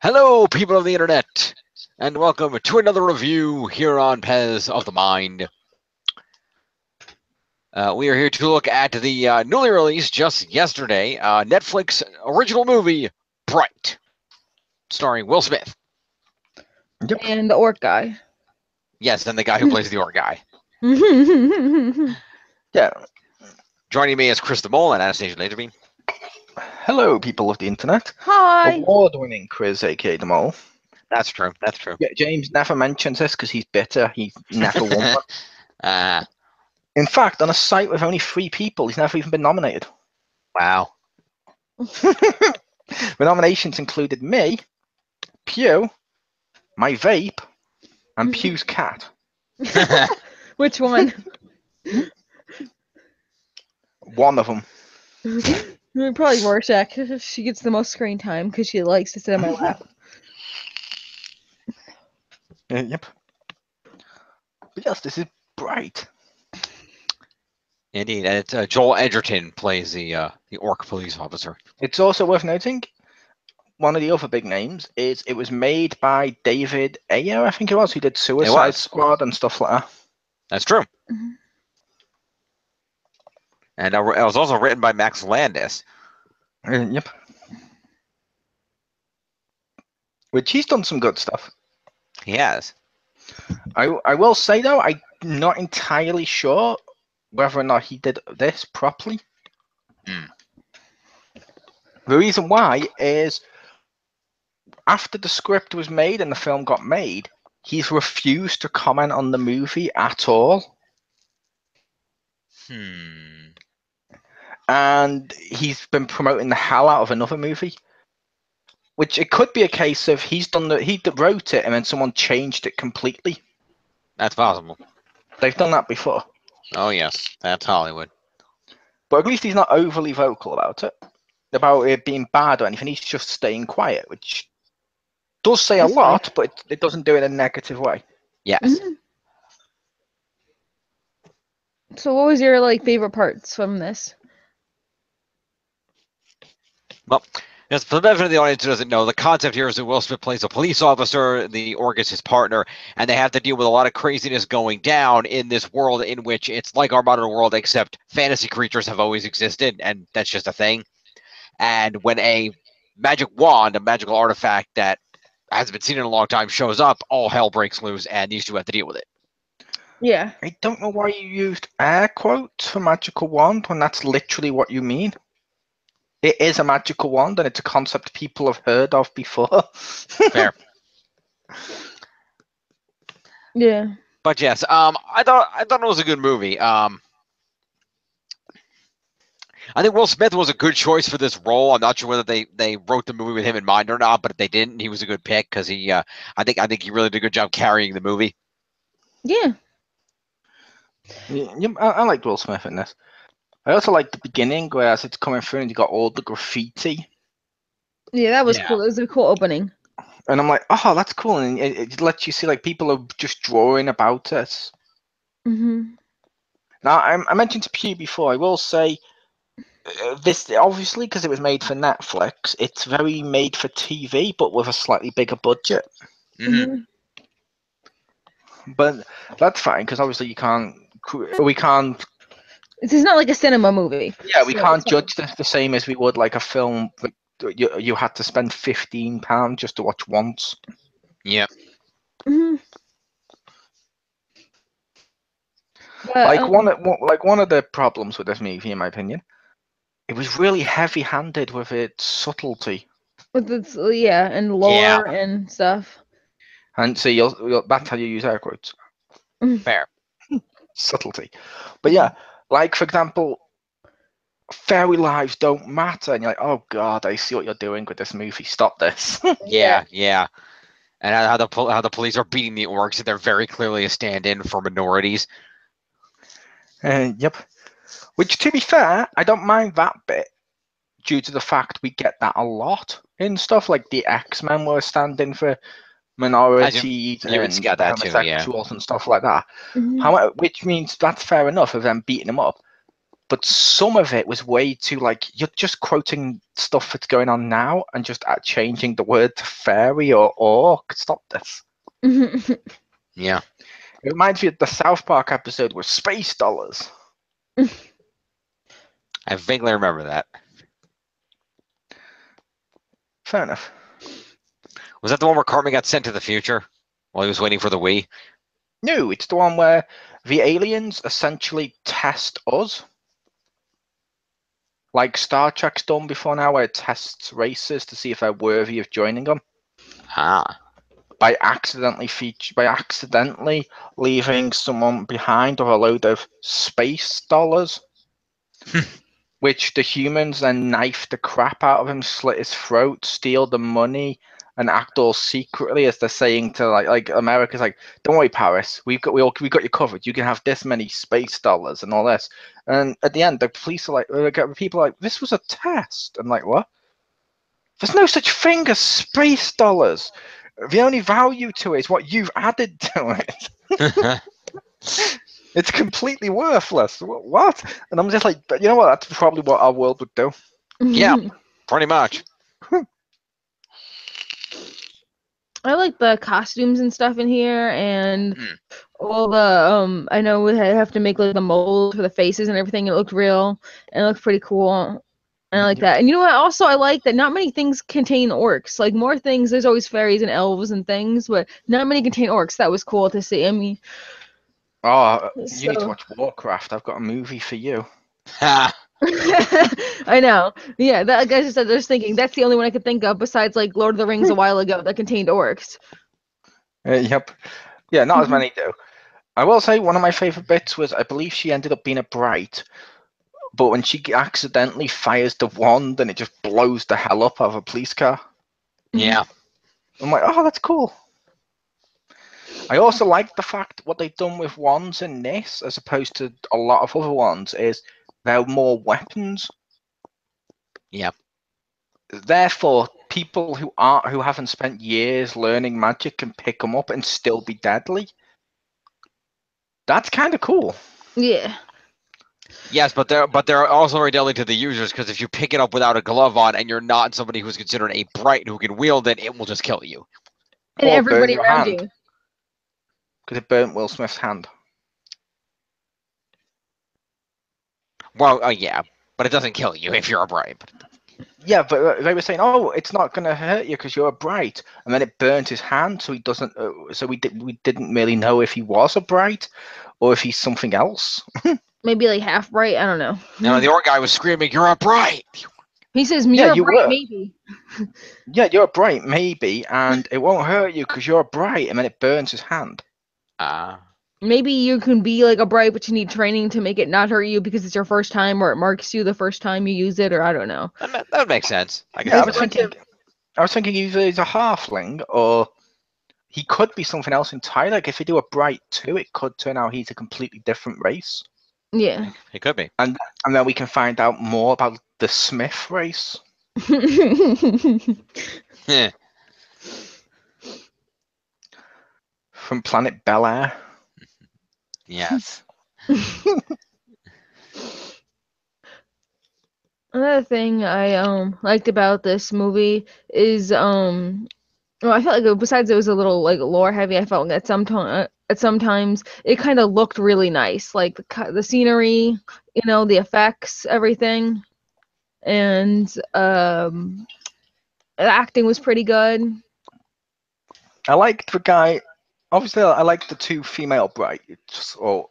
Hello, people of the internet, and welcome to another review here on Pez of the Mind. We are here to look at the newly released just yesterday Netflix original movie, Bright, starring Will Smith. Yep. And the orc guy. Yes, and the guy who plays the orc guy. Yeah. Joining me is Chriz the Mole and Anastasia Lazerbeam. Hello, people of the internet. Hi. Award-winning Chriz, aka the Mole. That's true. That's true. Yeah, James never mentions this because he's bitter. He never won one. In fact, on a site with only 3 people, he's never even been nominated. Wow. The nominations included me, Pew, my vape, and Pew's cat. Which one? One of them. Probably Rorschach. She gets the most screen time because she likes to sit on my lap. Yep. But yes, this is Bright. Indeed, and it's Joel Edgerton plays the orc police officer. It's also worth noting, one of the other big names is it was made by David Ayer, I think it was, who did Suicide Squad and stuff like that. That's true. Mm-hmm. And it was also written by Max Landis. Yep. Which he's done some good stuff. He has. I will say though, I'm not entirely sure whether or not he did this properly. The reason why is after the script was made and the film got made, he's refused to comment on the movie at all. And he's been promoting the hell out of another movie. Which it could be a case of he wrote it and then someone changed it completely. That's possible. They've done that before. Oh yes, that's Hollywood. But at least he's not overly vocal about it being bad or anything. He's just staying quiet, which does say a lot, but it doesn't do it in a negative way. Yes. Mm-hmm. So what was your favorite parts from this? Well, just for the benefit of the audience who doesn't know, the concept here is that Will Smith plays a police officer, the orc is his partner, and they have to deal with a lot of craziness going down in this world in which it's like our modern world, except fantasy creatures have always existed, and that's just a thing. And when a magic wand, a magical artifact that hasn't been seen in a long time, shows up, all hell breaks loose, and these two have to deal with it. Yeah. I don't know why you used air quotes for magical wand when that's literally what you mean. It is a magical wand, and it's a concept people have heard of before. Fair. Yeah. But yes, I thought it was a good movie. I think Will Smith was a good choice for this role. I'm not sure whether they wrote the movie with him in mind or not, but if they didn't, he was a good pick because he. I think he really did a good job carrying the movie. Yeah. Yeah, I like Will Smith in this. I also like the beginning, whereas it's coming through and you got all the graffiti. Yeah, that was cool. It was a cool opening. And I'm like, oh, that's cool. And it lets you see people are just drawing about it. Mm-hmm. Now, I mentioned to Pew before, I will say, this obviously, because it was made for Netflix, it's very made for TV, but with a slightly bigger budget. Mm-hmm. But that's fine, because obviously we can't. It's not like a cinema movie. Yeah, we can't judge the same as we would like a film that you had to spend £15 just to watch once. Yep. Mm-hmm. One of the problems with this movie, in my opinion, it was really heavy-handed with its subtlety. With its and lore and stuff. And so that's how you use air quotes. Fair. Subtlety. But yeah, like for example, fairy lives don't matter, and you're like, oh god, I see what you're doing with this movie. Stop this. Yeah. And how the police are beating the orcs, and they're very clearly a stand-in for minorities. Yep. Which, to be fair, I don't mind that bit, due to the fact we get that a lot in stuff like the X-Men were standing for minorities and homosexuals and stuff like that. Mm-hmm. However, which means that's fair enough of them beating them up. but some of it was way too like you're just quoting stuff that's going on now and just changing the word to fairy or orc. Stop this. Yeah. It reminds me of the South Park episode with space dollars. I vaguely remember that. Fair enough. Was that the one where Cartman got sent to the future while he was waiting for the Wii? No, it's the one where the aliens essentially test us. Like Star Trek's done before now, where it tests races to see if they're worthy of joining them. Ah. By accidentally leaving someone behind with a load of space dollars. Which the humans then knife the crap out of him, slit his throat, steal the money, and act all secretly as they're saying to like America's like, don't worry, Paris, we got you covered. You can have this many space dollars and all this. And at the end, the police are like, people are like, this was a test. I'm like, what? There's no such thing as space dollars. The only value to it is what you've added to it. It's completely worthless. What? And I'm just like, you know what? That's probably what our world would do. Yeah, pretty much. I like the costumes and stuff in here, and all the I know we have to make like the mold for the faces and everything. It looked real and it looked pretty cool. And I like that. And you know what? Also, I like that not many things contain orcs. Like more things, there's always fairies and elves and things, but not many contain orcs. That was cool to see. I mean, you need to watch Warcraft. I've got a movie for you. I know. Yeah, that guy just said I was thinking that's the only one I could think of besides like Lord of the Rings a while ago that contained orcs. Yep. Yeah, not as many do. I will say one of my favorite bits was I believe she ended up being a bright, but when she accidentally fires the wand and it just blows the hell up of a police car. Yeah. I'm like, oh, that's cool. I also like the fact what they've done with wands in this, as opposed to a lot of other ones, is there are more weapons. Yep. Therefore, people who haven't spent years learning magic can pick them up and still be deadly. That's kind of cool. Yeah. Yes, but they're also very deadly to the users because if you pick it up without a glove on and you're not somebody who's considered a bright who can wield it, it will just kill you. And Or everybody burn your around hand. you. Because it burnt Will Smith's hand. Well, yeah, but it doesn't kill you if you're a bright. Yeah, but they were saying, "Oh, it's not going to hurt you because you're a bright," and then it burnt his hand, so he doesn't. So we didn't really know if he was a bright or if he's something else. Maybe like half bright. I don't know. No, the orc guy was screaming, "You're a bright!" He says, "You're you bright, were. maybe." Yeah, you're a bright, maybe, and it won't hurt you because you're a bright, and then it burns his hand. Maybe you can be like a bright, but you need training to make it not hurt you because it's your first time, or it marks you the first time you use it, or I don't know. That would make sense. I Yeah, guess. I was thinking either he's a halfling or he could be something else entirely. Like if you do a bright 2, it could turn out he's a completely different race. Yeah. It could be. And then we can find out more about the Smith race. Yeah. From planet Bel Air. Yes. Another thing I liked about this movie is well, I felt like besides it was a little like lore heavy, I felt at sometimes it kind of looked really nice, like the scenery, the effects, everything, and the acting was pretty good. I liked the guy. Obviously, I liked the 2 female brights, or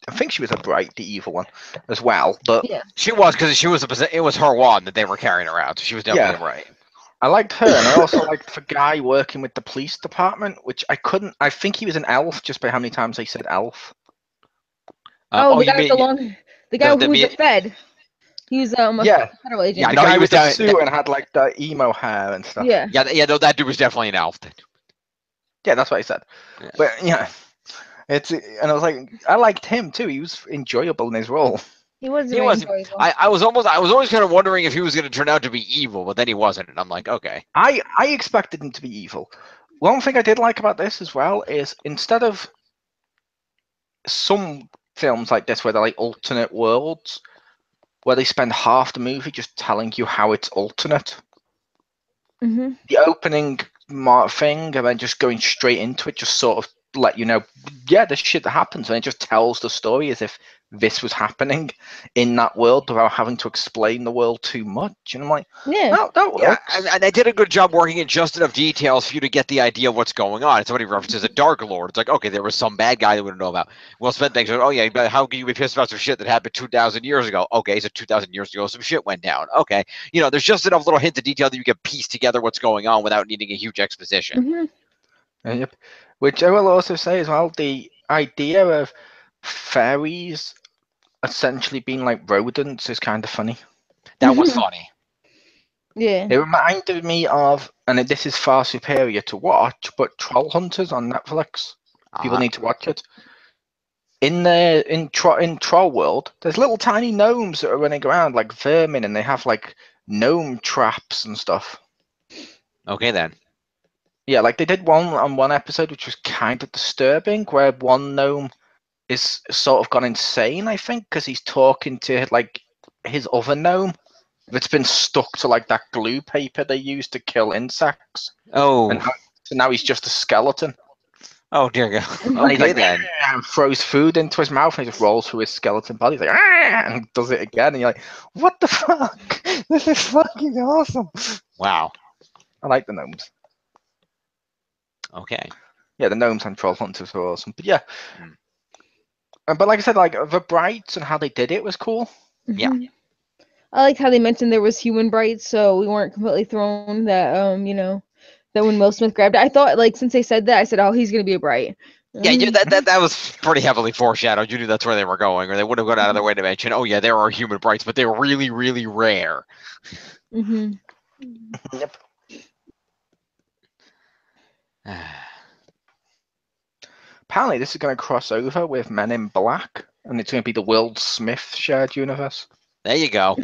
I think she was a bright, the evil one, as well. But yeah, she was because it was her wand that they were carrying around, so she was definitely right. I liked her, and I also liked the guy working with the police department, which I couldn't. I think he was an elf just by how many times they said elf. the guy who was the Fed. He's a federal agent. Yeah, the guy with the suit and had like the emo hair and stuff. Yeah. No, that dude was definitely an elf. Yeah, that's what I said. Yeah. But yeah, and I was like, I liked him too. He was enjoyable in his role. He was enjoyable. I was always kind of wondering if he was going to turn out to be evil, but then he wasn't, and I'm like, okay. I expected him to be evil. One thing I did like about this as well is instead of some films like this where they're like alternate worlds, where they spend half the movie just telling you how it's alternate. Mhm. The opening thing, and then just going straight into it, just sort of let you know, yeah, there's shit that happens, and it just tells the story as if this was happening in that world without having to explain the world too much. And I'm like, Yeah. that Yeah, works. and they did a good job working in just enough details for you to get the idea of what's going on. And somebody references a Dark Lord. It's like, okay, there was some bad guy that we don't know about. Will Smith thinks, oh yeah, but how can you be pissed about some shit that happened 2,000 years ago? Okay, so 2,000 years ago, some shit went down. Okay, there's just enough little hints of detail that you can piece together what's going on without needing a huge exposition. Mhm. Yep. Which I will also say as well, the idea of fairies essentially being like rodents is kind of funny. That was funny. Yeah. It reminded me of, and this is far superior to watch, but Troll Hunters on Netflix. People need to watch it. In Troll World, there's little tiny gnomes that are running around like vermin, and they have like gnome traps and stuff. Okay then. Yeah, like they did one on one episode, which was kind of disturbing, where one gnome is sort of gone insane, I think, because he's talking to like his other gnome that's been stuck to like that glue paper they use to kill insects, and Oh. so now he's just a skeleton. Oh dear God. And he's Okay like, then. and throws food into his mouth, and he just rolls through his skeleton body. He's like, and does it again, and you're like, what the fuck? This is fucking awesome. Wow. I like the gnomes. Okay. Yeah, the gnomes and troll hunters are awesome. But yeah, Mm. but like I said, like the brights and how they did it was cool. Yeah. Mhm. I liked how they mentioned there was human brights, so we weren't completely thrown that that when Will Smith grabbed it. I thought like since they said that, I said, oh, he's gonna be a bright. Yeah, that was pretty heavily foreshadowed. You knew that's where they were going, or they would have gone out of their way to mention, oh yeah, there are human brights, but they're really, really rare. Mhm. Yep. Apparently, this is going to cross over with Men in Black, and it's going to be the Will Smith shared universe. There you go.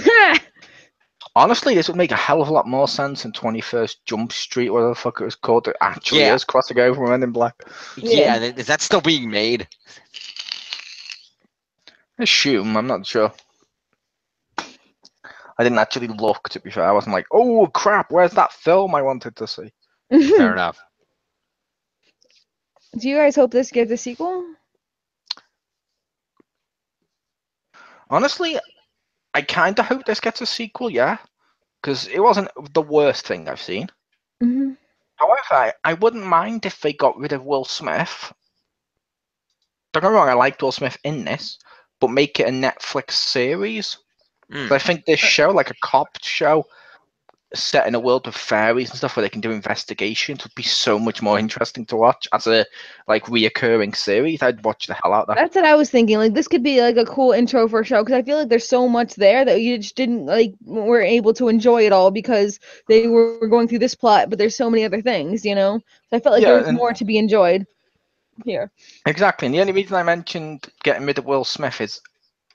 Honestly, this would make a hell of a lot more sense in 21st Jump Street, whatever the fuck it was called. It actually Yeah. is crossing over with Men in Black. Yeah, is that still being made? I assume, I'm not sure. I didn't actually look, to be fair. I wasn't like, oh crap, where's that film I wanted to see? Fair enough. Do you guys hope this gets a sequel? Honestly, I kind of hope this gets a sequel, yeah. Because it wasn't the worst thing I've seen. Mhm. However, I wouldn't mind if they got rid of Will Smith. Don't get me wrong, I liked Will Smith in this, but make it a Netflix series. Mm. So I think this show, like a cop show, set in a world of fairies and stuff where they can do investigations, would be so much more interesting to watch as a like reoccurring series. I'd watch the hell out of that. That's what I was thinking. Like this could be like a cool intro for a show because I feel like there's so much there that you just didn't like were able to enjoy it all because they were going through this plot, but there's so many other things, So I felt like there Yeah, was and more to be enjoyed here. exactly. And the only reason I mentioned getting rid of Will Smith is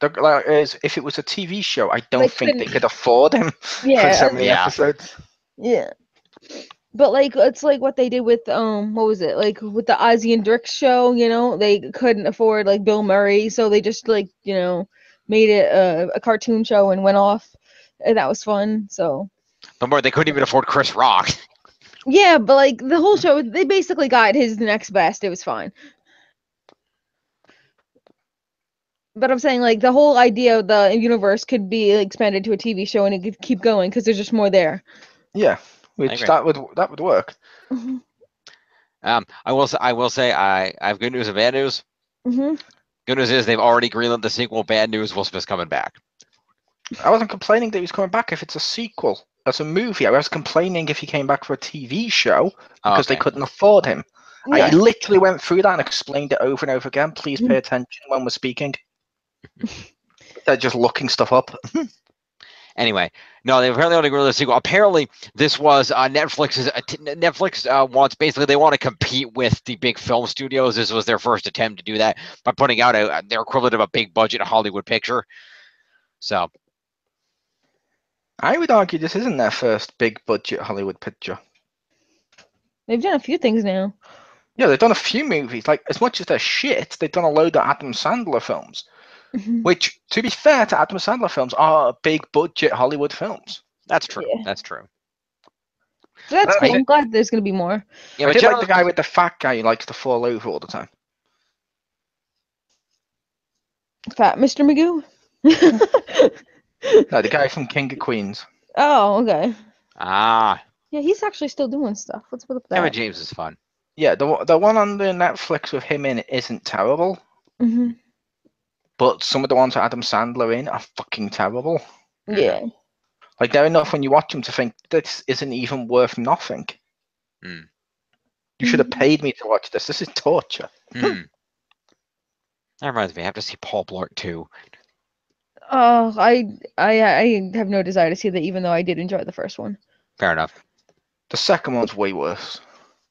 if it was a TV show, I don't They think they couldn't. could afford him for Yeah, so many Yeah. episodes. yeah. But like it's like what they did with what was it? Like with the Ozzy and Drix show, they couldn't afford like Bill Murray, so they just like, made it a cartoon show and went off. And that was fun. So But more, they couldn't even afford Chris Rock. yeah, but like the whole show, they basically got his next best. It was fine. But I'm saying like the whole idea of the universe could be expanded to a TV show and it could keep going because there's just more there. Yeah, which agree. that would work. Mm-hmm. I will say I have good news and bad news. Mm-hmm. Good news is they've already greenlit the sequel. Bad news, Will Smith's coming back. I wasn't complaining that he was coming back if it's a sequel. That's a movie. I was complaining if he came back for a TV show because they Okay. couldn't afford him. Yeah. I literally went through that and explained it over and over again. Please pay attention when we're speaking. They're just looking stuff up. Anyway, no, they apparently only greenlit the sequel. Apparently, this was Netflix's. Netflix wants basically they want to compete with the big film studios. This was their first attempt to do that by putting out their equivalent of a big budget Hollywood picture. So I would argue this isn't their first big budget Hollywood picture. They've done a few things now. Yeah, they've done a few movies. Like, as much as they're shit, they've done a load of Adam Sandler films. Mhm. Which, to be fair to Adam Sandler films, are big budget Hollywood films. That's true. Yeah. That's true. So that's I cool. did- I'm glad there's gonna be more. Yeah, I but did like generally, the guy with the fat guy who likes to fall over all the time. Fat Mr. Magoo. No, the guy from King of Queens. Oh, okay. ah, Yeah, he's actually still doing stuff. What's with Kevin that? James is fun. Yeah, the one on the Netflix with him in it isn't terrible, Hmm. but some of the ones with Adam Sandler in are fucking terrible. Yeah. Like, they're enough when you watch them to think this isn't even worth nothing. Mm. You should have paid me to watch this. This is torture. Hmm. That reminds me, I have to see Paul Blart too. Oh, I have no desire to see that, even though I did enjoy the first one. Fair enough. The second one's way worse.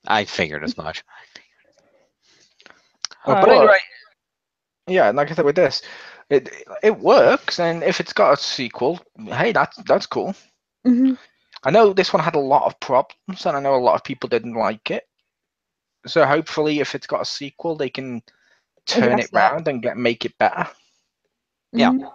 I figured as much. Alright. But anyway, Yeah, like I said with this, it works, and if it's got a sequel, hey, that's cool. Hmm. I know this one had a lot of problems, and I know a lot of people didn't like it. So hopefully, if it's got a sequel, they can turn Address it that. round and make it better. Yeah. Mhm.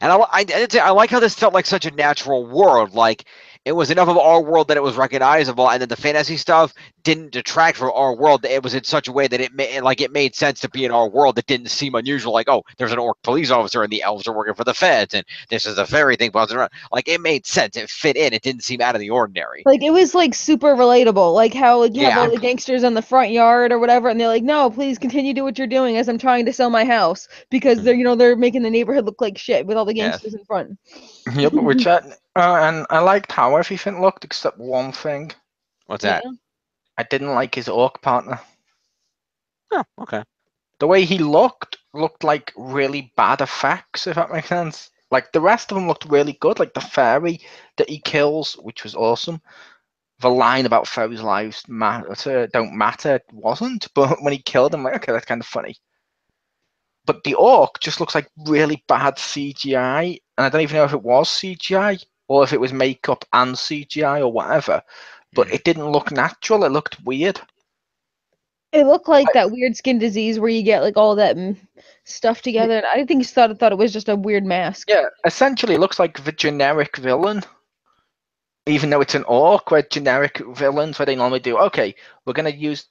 and I like how this felt like such a natural world. Like it was enough of our world that it was recognizable, and then the fantasy stuff didn't detract from our world. It was in such a way that it made sense to be in our world. That didn't seem unusual. Like, oh, there's an orc police officer, and the elves are working for the feds, and this is a fairy thing buzzing around. Like it made sense. It fit in. It didn't seem out of the ordinary. Like it was like super relatable. Like how like you have Yeah. all the gangsters in the front yard or whatever, and they're like, "No, please continue to do what you're doing as I'm trying to sell my house," because they're making the neighborhood look like shit with all the Yes. gangsters in front. Yep, which and I liked how everything looked except one thing. What's Yeah. that? I didn't like his orc partner. Oh, okay. The way he looked like really bad effects, if that makes sense. Like the rest of them looked really good, like the fairy that he kills, which was awesome. The line about fairies' lives don't matter wasn't, but when he killed him, like, okay, that's kind of funny. But the orc just looks like really bad CGI, and I don't even know if it was CGI or if it was makeup and CGI or whatever. But it didn't look natural. It looked weird. It looked like that weird skin disease where you get like all that stuff together. And I think he thought it was just a weird mask. Yeah, essentially, it looks like the generic villain. Even though it's an orc, where generic villains, where they normally do, okay, we're going to use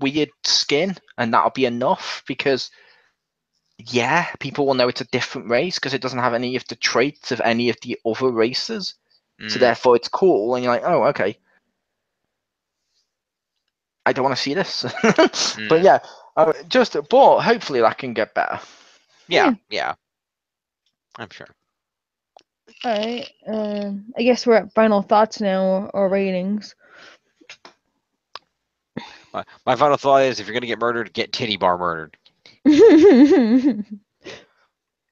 weird skin, and that'll be enough, because, yeah, people will know it's a different race, because it doesn't have any of the traits of any of the other races. So therefore it's cool, and you're like, oh, okay. I don't want to see this. But yeah, but hopefully that can get better. Yeah. I'm sure. All right. I guess we're at final thoughts now or ratings. My final thought is, if you're gonna get murdered, get Titty Bar murdered. You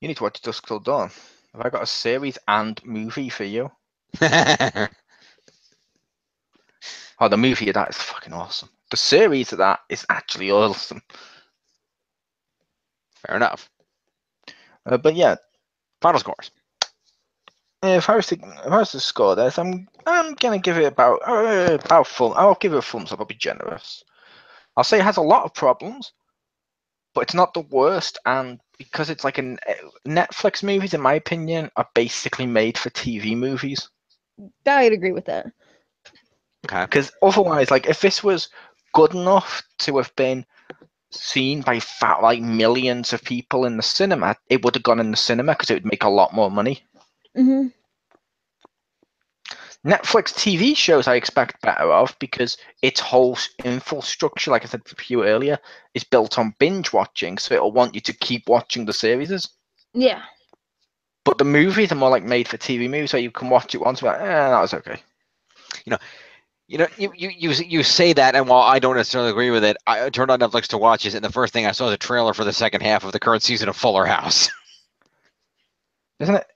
need to watch Dusk Till Dawn. Have I got a series and movie for you? Oh, the movie of that is fucking awesome. The series of that is actually awesome. Fair enough. But yeah, Final scores. if I was to score this, I'm gonna give it about I'll give it a thumbs up. I'll be generous. I'll say it has a lot of problems, but it's not the worst. And because it's like Netflix movies, in my opinion, are basically made for TV movies. I'd agree with that. Okay. Because otherwise, like if this was good enough to have been seen by millions of people in the cinema, it would have gone in the cinema because it would make a lot more money. Hmm. Netflix TV shows I expect better of, because its whole infrastructure, like I said to you earlier, is built on binge watching, so it'll want you to keep watching the series. Yeah. But the movies are more like made for TV movies, so you can watch it once, but that was okay. You say that, and while I don't necessarily agree with it, I turned on Netflix to watch it, and the first thing I saw was a trailer for the second half of the current season of Fuller House. Isn't it?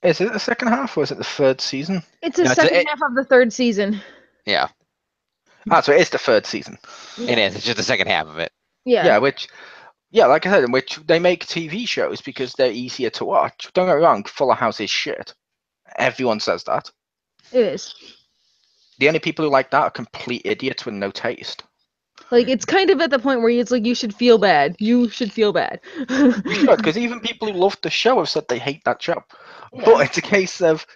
Is it the second half or is it the third season? It's the second half of the third season. Yeah. So it is the third season. It is. It's just the second half of it. Yeah. Like I said, in which they make TV shows because they're easier to watch. Don't get me wrong, Fuller House is shit. Everyone says that. It is. The only people who like that are complete idiots with no taste. Like, it's kind of at the point where it's like, you should feel bad. You should feel bad. You should, because even people who love the show have said they hate that show. Yeah. But it's a case of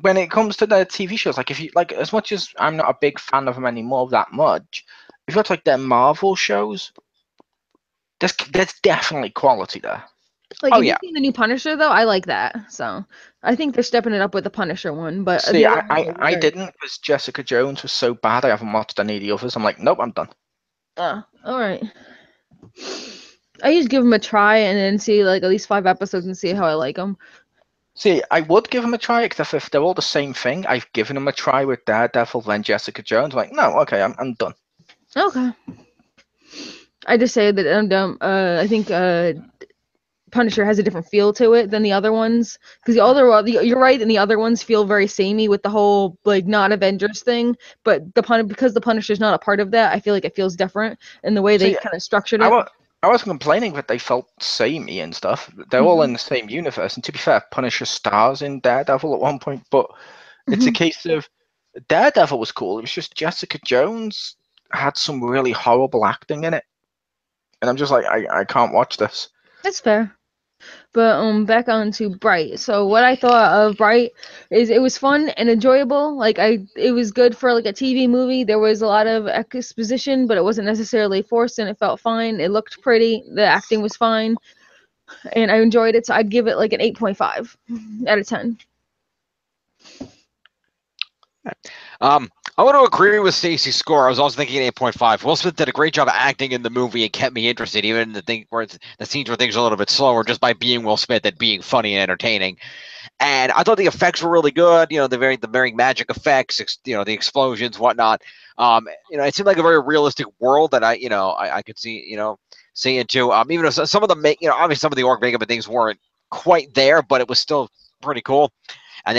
when it comes to their TV shows, like if you like, as much as I'm not a big fan of them anymore that much, if you watch like their Marvel shows, there's definitely quality there. Like, Oh, have you yeah. seen the new Punisher, though? I like that. So, I think they're stepping it up with the Punisher one. But See, the other ones are I very- didn't because Jessica Jones was so bad. I haven't watched any of the others. I'm like, nope, I'm done. Oh, all right. I just give them a try and then see like at least 5 episodes and see how I like them. See, I would give them a try, except if they're all the same thing. I've given them a try with Daredevil, then Jessica Jones. I'm like, no, okay, I'm done. Okay. I just say that I think Punisher has a different feel to it than the other ones, because you're right, and the other ones feel very samey with the whole like not Avengers thing. But because the Punisher's not a part of that, I feel like it feels different in the way they See, kind of structured I, it. I wasn't complaining that they felt samey and stuff. They're all in the same universe. And to be fair, Punisher stars in Daredevil at one point, but it's a case of Daredevil was cool. It was just Jessica Jones had some really horrible acting in it. And I'm just like, I can't watch this. That's fair. But back on to Bright. So what I thought of Bright is it was fun and enjoyable. Like it was good for like a TV movie. There was a lot of exposition, but it wasn't necessarily forced and it felt fine. It looked pretty. The acting was fine. And I enjoyed it, so I'd give it like an 8.5 out of 10. I want to agree with Stacey's score. I was also thinking 8.5. Will Smith did a great job of acting in the movie and kept me interested, even in the scenes where things are a little bit slower, just by being Will Smith and being funny and entertaining. And I thought the effects were really good. The very magic effects, the explosions, whatnot. It seemed like a very realistic world that I could see into. Even though some of the obviously some of the orc makeup and things weren't quite there, but it was still pretty cool. And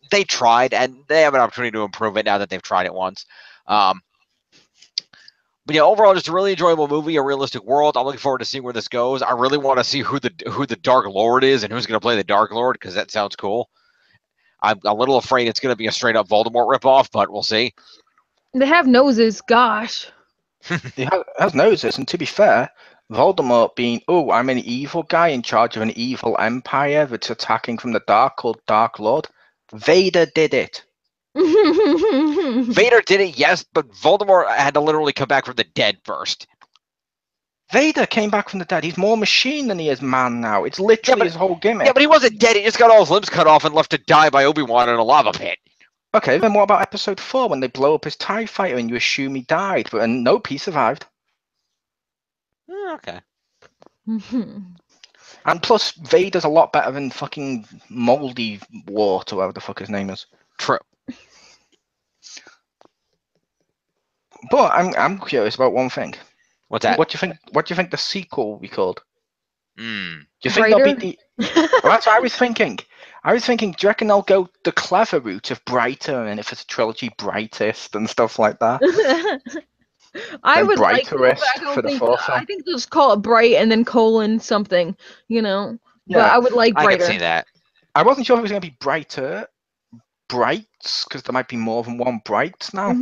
they tried, and they have an opportunity to improve it now that they've tried it once. But yeah, overall, just a really enjoyable movie, a realistic world. I'm looking forward to seeing where this goes. I really want to see who the Dark Lord is and who's going to play the Dark Lord, because that sounds cool. I'm a little afraid it's going to be a straight up Voldemort ripoff, but we'll see. They have noses, gosh. He has noses, and to be fair, Voldemort being, I'm an evil guy in charge of an evil empire that's attacking from the dark called Dark Lord. Vader did it. Vader did it, yes, but Voldemort had to literally come back from the dead first. Vader came back from the dead. He's more machine than he is man now. It's literally his whole gimmick. Yeah, but he wasn't dead. He just got all his limbs cut off and left to die by Obi-Wan in a lava pit. Okay, then what about episode 4 when they blow up his TIE fighter and you assume he died, but nope, he survived. Okay. And plus, Vader's a lot better than fucking Moldy Wart, or whatever the fuck his name is. True. But I'm curious about one thing. What's that? What do you think the sequel will be called? Do you think Brighter? they'll be well, that's what I was thinking. Do you reckon they'll go the clever route of Brighter, and if it's a trilogy, Brightest and stuff like that? I Then would like to, but Brighterest I don't for the think. fourth film. I think they'll just call it Bright and then colon something, But Yeah. I would like I Brighter. can see that. I wasn't sure if it was going to be Brighter, Brights, because there might be more than one Bright now,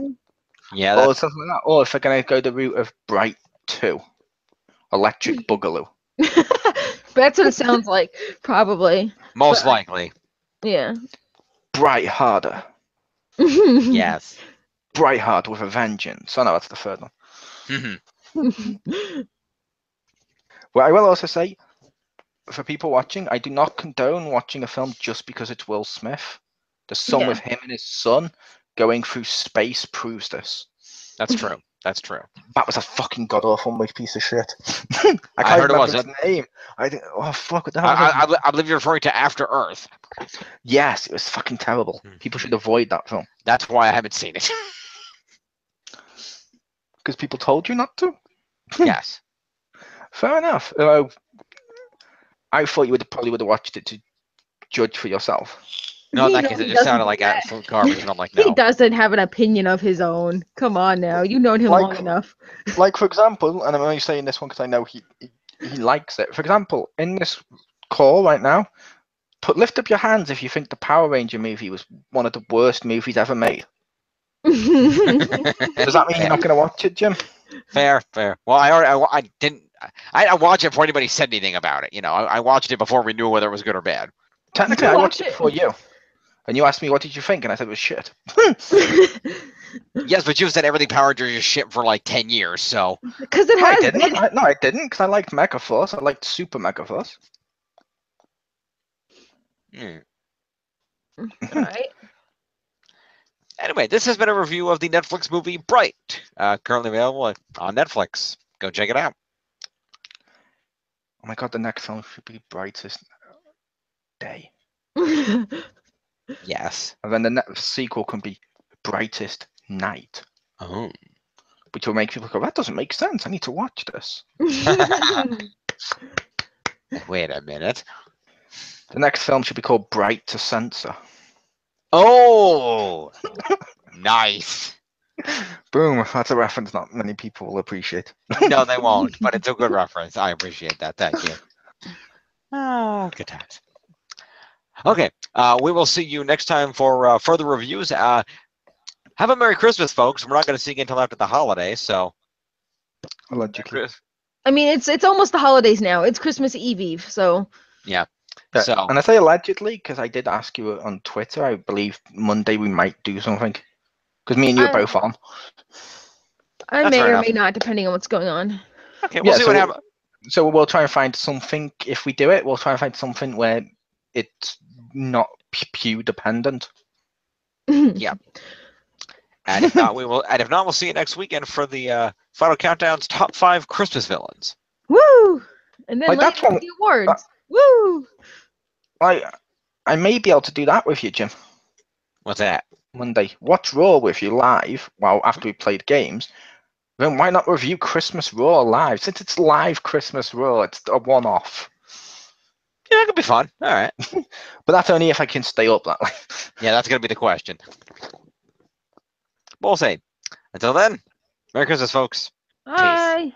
Yeah, or something like that. Or if they're going to go the route of Bright 2, Electric Boogaloo. That's what it sounds like, probably. most likely. Yeah. Bright Harder. Yes. Bright Hard with a Vengeance. Oh no, that's the third one. Well, I will also say, for people watching, I do not condone watching a film just because it's Will Smith. The son with him and his son going through space proves this. That's true. That's true. That was a fucking god awful piece of shit. I I heard it remember was. his name. I think, oh fuck, what the hell was it? I believe you're referring to After Earth. Yes, it was fucking terrible. People should avoid that film That's why I haven't seen it. because people told you not to. Yes. Fair enough. I thought you probably would have watched it to judge for yourself. No, in that case, it just sounded like absolute garbage, and I'm like, no. He doesn't have an opinion of his own. Come on now, you've known him long enough. Like, for example, and I'm only saying this one because I know he likes it. For example, in this call right now, lift up your hands if you think the Power Ranger movie was one of the worst movies ever made. Does that mean you're not going to watch it, Jim? Fair. Well, I didn't. I watched it before anybody said anything about it. You know, I watched it before we knew whether it was good or bad. Technically, I watched it before you. And you asked me, what did you think? And I said it was shit. Yes, but you said everything Power Rangers is shit for like 10 years, so. Because it has. No, I didn't, because I liked Megaforce. I liked Super Megaforce. All right. Anyway, this has been a review of the Netflix movie Bright, currently available on Netflix. Go check it out. Oh my god, the next film should be Brightest Day. Yes. And then the sequel can be Brightest Night. Oh. Which will make people go, that doesn't make sense. I need to watch this. Wait a minute. The next film should be called Bright to Censor. Oh! Nice. Boom. That's a reference not many people will appreciate. No, they won't, but it's a good reference. I appreciate that. Thank you. Good times. Okay, we will see you next time for further reviews. Have a Merry Christmas, folks. We're not going to see you until after the holidays, so. Allegedly. I mean, it's almost the holidays now. It's Christmas Eve, so. Yeah. So. And I say allegedly because I did ask you on Twitter. I believe Monday we might do something. Because me and you are both on. I may or may not, depending on what's going on. Okay, we'll see what happens. So we'll try and find something. If we do it, we'll try and find something where it's not Pew dependent. Yeah. And if not, we'll see you next weekend for the Final Countdown's top 5 Christmas villains. Woo! And then that's the awards. Woo! I may be able to do that with you, Jim. What's that? Monday. Watch Raw with you live. Well, after we played games. Then why not review Christmas Raw live? Since it's live Christmas Raw, it's a one-off. Yeah, it could be fun. All right. But that's only if I can stay up that late. Yeah, that's going to be the question. We'll see. Until then, Merry Christmas, folks. Bye. Peace.